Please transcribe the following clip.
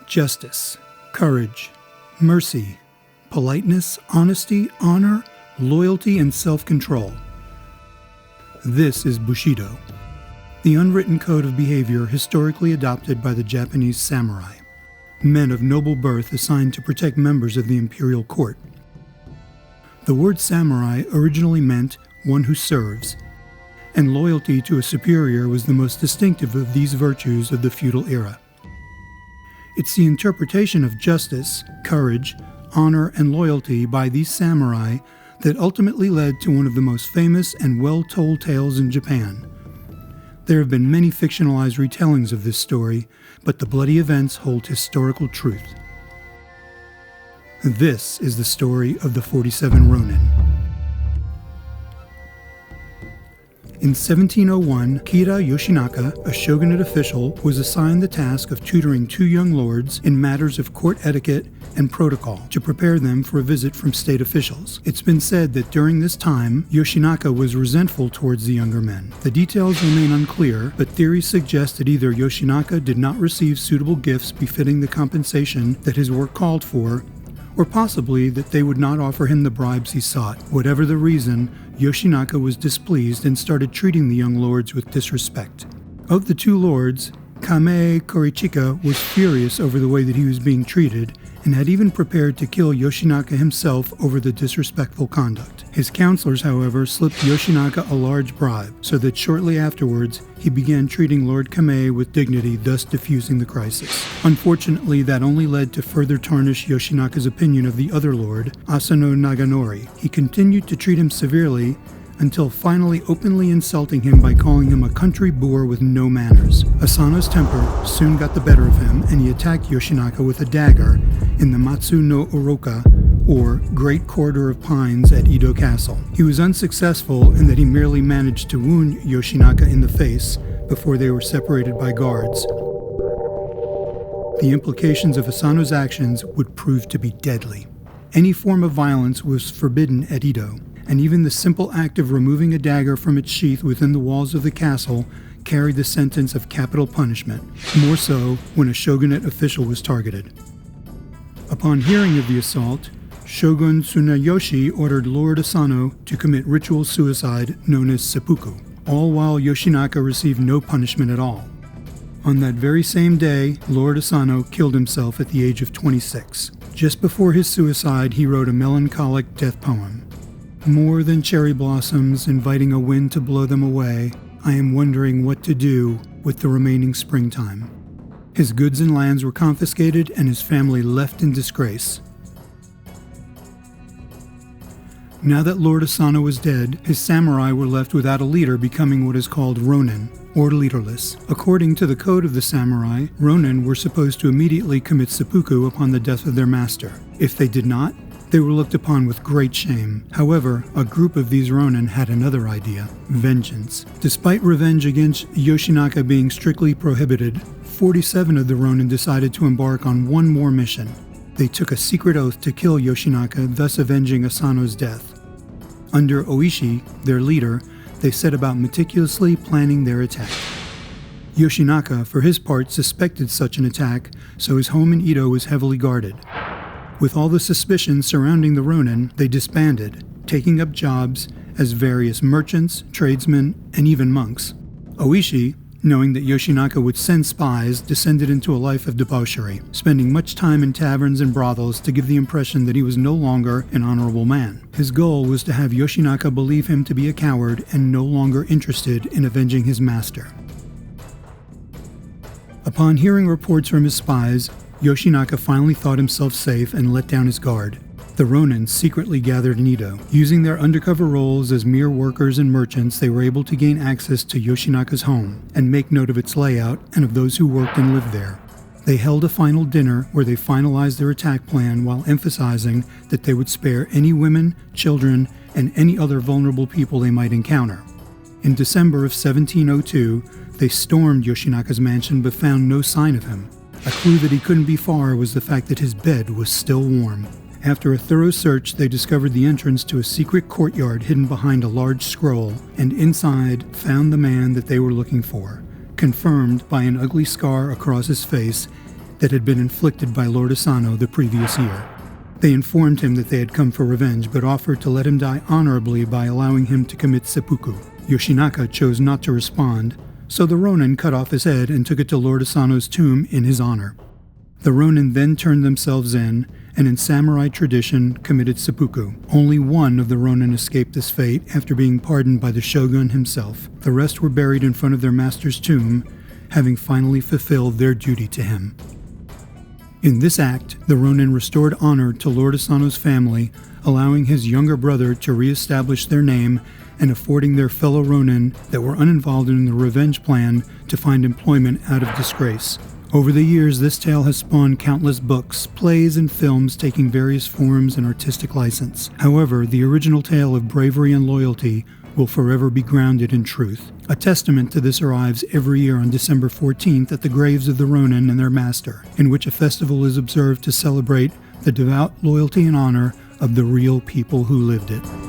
justice, courage, mercy, politeness, honesty, honor, loyalty, and self-control. This is Bushido, the unwritten code of behavior historically adopted by the Japanese samurai, men of noble birth assigned to protect members of the imperial court. The word samurai originally meant one who serves, and loyalty to a superior was the most distinctive of these virtues of the feudal era. It's the interpretation of justice, courage, honor, and loyalty by these samurai that ultimately led to one of the most famous and well-told tales in Japan. There have been many fictionalized retellings of this story, but the bloody events hold historical truth. This is the story of the 47 Ronin. In 1701, Kira Yoshinaka, a shogunate official, was assigned the task of tutoring two young lords in matters of court etiquette and protocol to prepare them for a visit from state officials. It's been said that during this time, Yoshinaka was resentful towards the younger men. The details remain unclear, but theories suggest that either Yoshinaka did not receive suitable gifts befitting the compensation that his work called for, or possibly that they would not offer him the bribes he sought. Whatever the reason, Yoshinaka was displeased and started treating the young lords with disrespect. Of the two lords, Kame Korichika was furious over the way that he was being treated and had even prepared to kill Yoshinaka himself over the disrespectful conduct. His counselors, however, slipped Yoshinaka a large bribe, so that shortly afterwards he began treating Lord Kame with dignity, thus diffusing the crisis. Unfortunately, that only led to further tarnish Yoshinaka's opinion of the other lord, Asano Naganori. He continued to treat him severely until finally openly insulting him by calling him a country boor with no manners. Asano's temper soon got the better of him, and he attacked Yoshinaka with a dagger in the Matsu no Oroka, or Great Corridor of Pines at Edo Castle. He was unsuccessful in that he merely managed to wound Yoshinaka in the face before they were separated by guards. The implications of Asano's actions would prove to be deadly. Any form of violence was forbidden at Edo, and even the simple act of removing a dagger from its sheath within the walls of the castle carried the sentence of capital punishment, more so when a shogunate official was targeted. Upon hearing of the assault, Shogun Tsunayoshi ordered Lord Asano to commit ritual suicide known as seppuku, all while Yoshinaka received no punishment at all. On that very same day, Lord Asano killed himself at the age of 26. Just before his suicide, he wrote a melancholic death poem. More than cherry blossoms inviting a wind to blow them away, I am wondering what to do with the remaining springtime. His goods and lands were confiscated and his family left in disgrace. Now that Lord Asano was dead, his samurai were left without a leader, becoming what is called Ronin, or leaderless. According to the code of the samurai, Ronin were supposed to immediately commit seppuku upon the death of their master. If they did not, they were looked upon with great shame. However, a group of these Ronin had another idea: vengeance. Despite revenge against Yoshinaka being strictly prohibited, 47 of the Ronin decided to embark on one more mission. They took a secret oath to kill Yoshinaka, thus avenging Asano's death. Under Oishi, their leader, they set about meticulously planning their attack. Yoshinaka, for his part, suspected such an attack, so his home in Edo was heavily guarded. With all the suspicion surrounding the Ronin, they disbanded, taking up jobs as various merchants, tradesmen, and even monks. Oishi, knowing that Yoshinaka would send spies, descended into a life of debauchery, spending much time in taverns and brothels to give the impression that he was no longer an honorable man. His goal was to have Yoshinaka believe him to be a coward and no longer interested in avenging his master. Upon hearing reports from his spies, Yoshinaka finally thought himself safe and let down his guard. The Ronin secretly gathered in Edo. Using their undercover roles as mere workers and merchants, they were able to gain access to Yoshinaka's home and make note of its layout and of those who worked and lived there. They held a final dinner where they finalized their attack plan while emphasizing that they would spare any women, children, and any other vulnerable people they might encounter. In December of 1702, they stormed Yoshinaka's mansion but found no sign of him. A clue that he couldn't be far was the fact that his bed was still warm. After a thorough search, they discovered the entrance to a secret courtyard hidden behind a large scroll, and inside found the man that they were looking for, confirmed by an ugly scar across his face that had been inflicted by Lord Asano the previous year. They informed him that they had come for revenge, but offered to let him die honorably by allowing him to commit seppuku. Yoshinaka chose not to respond, so the Ronin cut off his head and took it to Lord Asano's tomb in his honor. The Ronin then turned themselves in, and in samurai tradition committed seppuku. Only one of the Ronin escaped this fate after being pardoned by the shogun himself. The rest were buried in front of their master's tomb, having finally fulfilled their duty to him. In this act, the Ronin restored honor to Lord Asano's family, allowing his younger brother to re-establish their name and affording their fellow Ronin that were uninvolved in the revenge plan to find employment out of disgrace. Over the years, this tale has spawned countless books, plays, and films taking various forms and artistic license. However, the original tale of bravery and loyalty will forever be grounded in truth. A testament to this arrives every year on December 14th at the graves of the Ronin and their master, in which a festival is observed to celebrate the devout loyalty and honor of the real people who lived it.